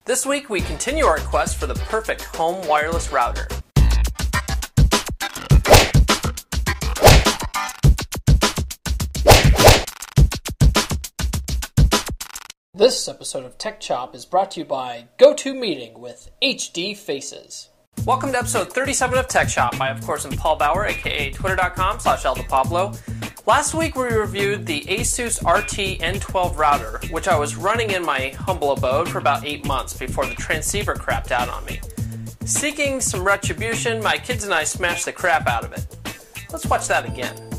This week we continue our quest for the perfect home wireless router. This episode of Tech Chop is brought to you by GoToMeeting with HD Faces. Welcome to episode 37 of Tech Chop. I, of course, am Paul Bauer, aka twitter.com/ElDePablo. Last week we reviewed the Asus RT N12 router, which I was running in my humble abode for about 8 months before the transceiver crapped out on me. Seeking some retribution, my kids and I smashed the crap out of it. Let's watch that again.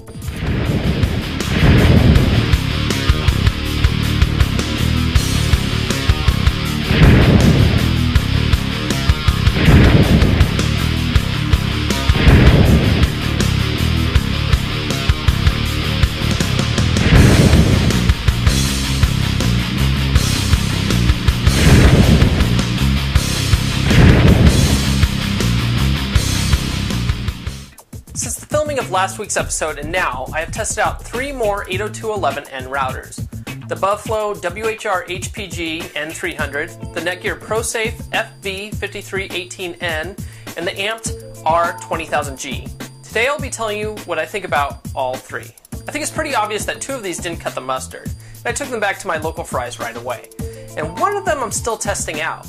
Since the filming of last week's episode and now, I have tested out 3 more 802.11n routers. The Buffalo WHR-HPG N300, the Netgear ProSafe FV5318N, and the Amped R20000G. Today I'll be telling you what I think about all 3. I think it's pretty obvious that 2 of these didn't cut the mustard, and I took them back to my local Fry's right away. And one of them I'm still testing out.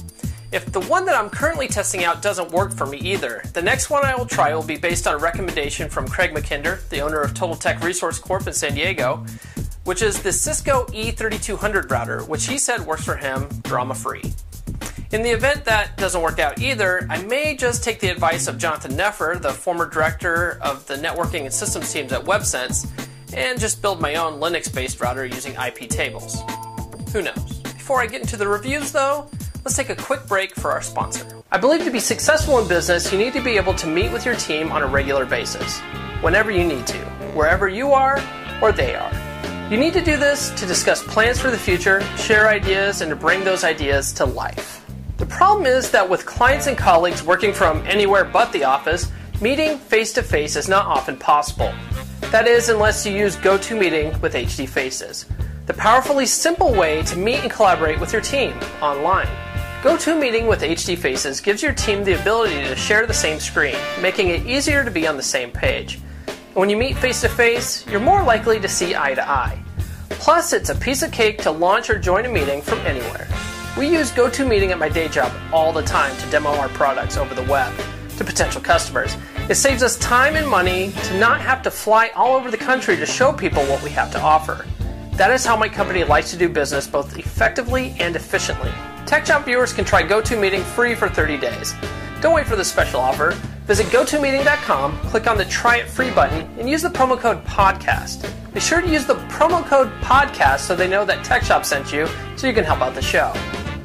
If the one that I'm currently testing out doesn't work for me either, the next one I will try will be based on a recommendation from Craig McKinder, the owner of Total Tech Resource Corp in San Diego, which is the Cisco E3200 router, which he said works for him drama-free. In the event that doesn't work out either, I may just take the advice of Jonathan Neffer, the former director of the networking and systems teams at WebSense, and just build my own Linux-based router using IP tables. Who knows? Before I get into the reviews though, let's take a quick break for our sponsor. I believe to be successful in business, you need to be able to meet with your team on a regular basis, whenever you need to, wherever you are or they are. You need to do this to discuss plans for the future, share ideas, and to bring those ideas to life. The problem is that with clients and colleagues working from anywhere but the office, meeting face-to-face is not often possible. That is, unless you use GoToMeeting with HD Faces, the powerfully simple way to meet and collaborate with your team online. GoToMeeting with HD Faces gives your team the ability to share the same screen, making it easier to be on the same page. And when you meet face-to-face, you're more likely to see eye to eye. Plus, it's a piece of cake to launch or join a meeting from anywhere. We use GoToMeeting at my day job all the time to demo our products over the web to potential customers. It saves us time and money to not have to fly all over the country to show people what we have to offer. That is how my company likes to do business both effectively and efficiently. TechJump viewers can try GoToMeeting free for 30 days. Don't wait for this special offer. Visit GoToMeeting.com, click on the Try It Free button, and use the promo code PODCAST. Be sure to use the promo code PODCAST so they know that TechShop sent you, so you can help out the show.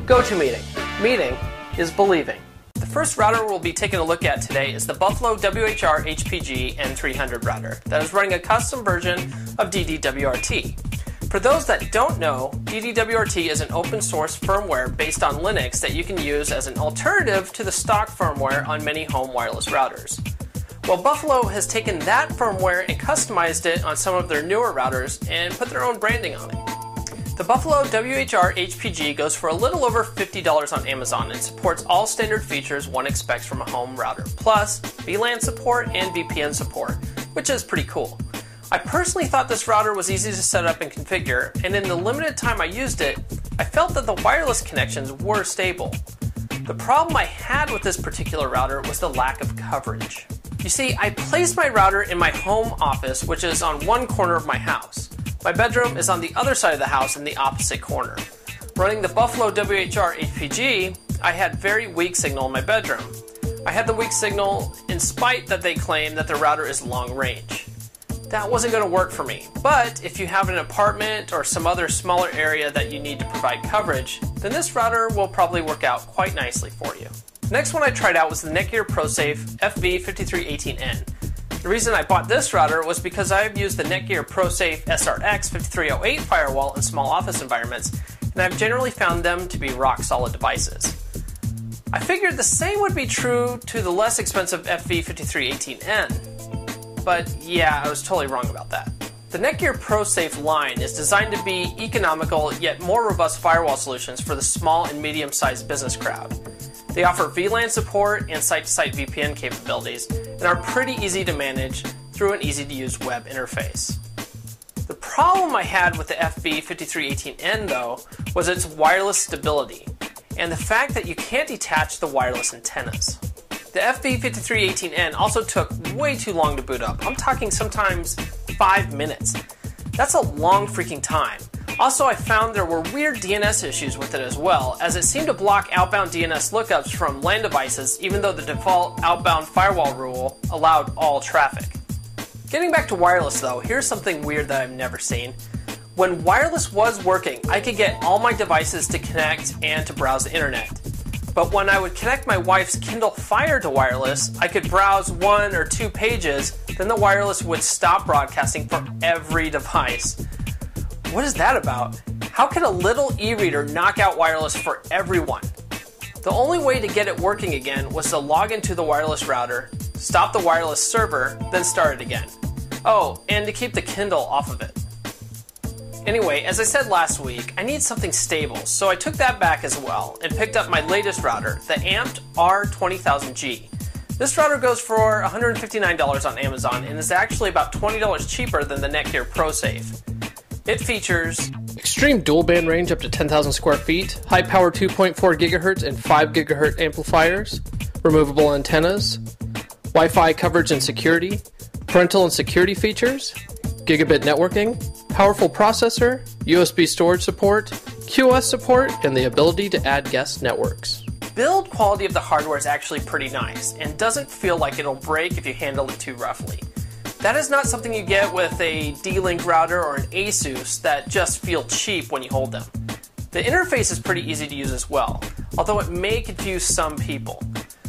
GoToMeeting. Meeting is believing. The first router we'll be taking a look at today is the Buffalo WHR-HPG N300 router that is running a custom version of DDWRT. For those that don't know, DDWRT is an open source firmware based on Linux that you can use as an alternative to the stock firmware on many home wireless routers. Well, Buffalo has taken that firmware and customized it on some of their newer routers and put their own branding on it. The Buffalo WHR-HPG goes for a little over $50 on Amazon and supports all standard features one expects from a home router, plus VLAN support and VPN support, which is pretty cool. I personally thought this router was easy to set up and configure, and in the limited time I used it, I felt that the wireless connections were stable. The problem I had with this particular router was the lack of coverage. You see, I placed my router in my home office, which is on one corner of my house. My bedroom is on the other side of the house in the opposite corner. Running the Buffalo WHR-HPG, I had very weak signal in my bedroom. I had the weak signal in spite that they claim that the router is long range. That wasn't going to work for me. But if you have an apartment or some other smaller area that you need to provide coverage, then this router will probably work out quite nicely for you. The next one I tried out was the Netgear ProSafe FV5318N. The reason I bought this router was because I have used the Netgear ProSafe SRX 5308 firewall in small office environments, and I've generally found them to be rock solid devices. I figured the same would be true to the less expensive FV5318N. But yeah, I was totally wrong about that. The Netgear ProSafe line is designed to be economical yet more robust firewall solutions for the small and medium-sized business crowd. They offer VLAN support and site-to-site VPN capabilities and are pretty easy to manage through an easy-to-use web interface. The problem I had with the FB5318N though was its wireless stability and the fact that you can't detach the wireless antennas. The FB5318N also took way too long to boot up. I'm talking sometimes 5 minutes. That's a long freaking time. Also, I found there were weird DNS issues with it as well, as it seemed to block outbound DNS lookups from LAN devices even though the default outbound firewall rule allowed all traffic. Getting back to wireless though, here's something weird that I've never seen. When wireless was working, I could get all my devices to connect and to browse the internet. But when I would connect my wife's Kindle Fire to wireless, I could browse 1 or 2 pages, then the wireless would stop broadcasting for every device. What is that about? How can a little e-reader knock out wireless for everyone? The only way to get it working again was to log into the wireless router, stop the wireless server, then start it again. Oh, and to keep the Kindle off of it. Anyway, as I said last week, I need something stable, so I took that back as well and picked up my latest router, the Amped R20000G. This router goes for $159 on Amazon and is actually about $20 cheaper than the Netgear ProSafe. It features extreme dual band range up to 10,000 square feet, high power 2.4 GHz and 5 GHz amplifiers, removable antennas, Wi-Fi coverage and security, parental and security features, gigabit networking, powerful processor, USB storage support, QoS support, and the ability to add guest networks. Build quality of the hardware is actually pretty nice and doesn't feel like it'll break if you handle it too roughly. That is not something you get with a D-Link router or an ASUS that just feel cheap when you hold them. The interface is pretty easy to use as well, although it may confuse some people.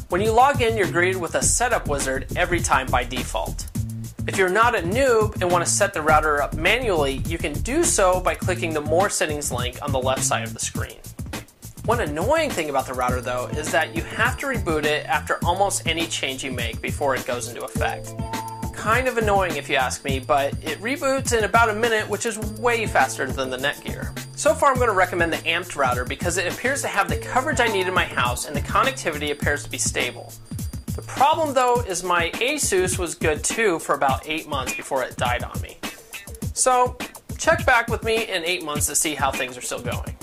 When you log in, you're greeted with a setup wizard every time by default. If you're not a noob and want to set the router up manually, you can do so by clicking the More Settings link on the left side of the screen. One annoying thing about the router though is that you have to reboot it after almost any change you make before it goes into effect. Kind of annoying if you ask me, but it reboots in about a minute, which is way faster than the Netgear. So far I'm going to recommend the Amped router because it appears to have the coverage I need in my house and the connectivity appears to be stable. The problem though is my ASUS was good too for about 8 months before it died on me. So check back with me in 8 months to see how things are still going.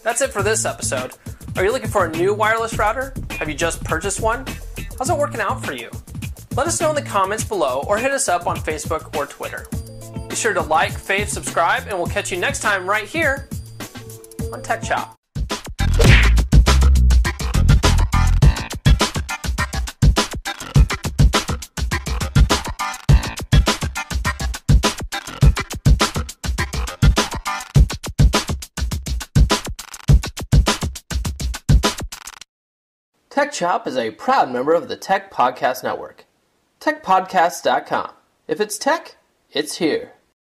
That's it for this episode. Are you looking for a new wireless router? Have you just purchased one? How's it working out for you? Let us know in the comments below or hit us up on Facebook or Twitter. Be sure to like, fave, subscribe, and we'll catch you next time right here on Tech Chop. Tech Chop is a proud member of the Tech Podcast Network. TechPodcasts.com. If it's tech, it's here.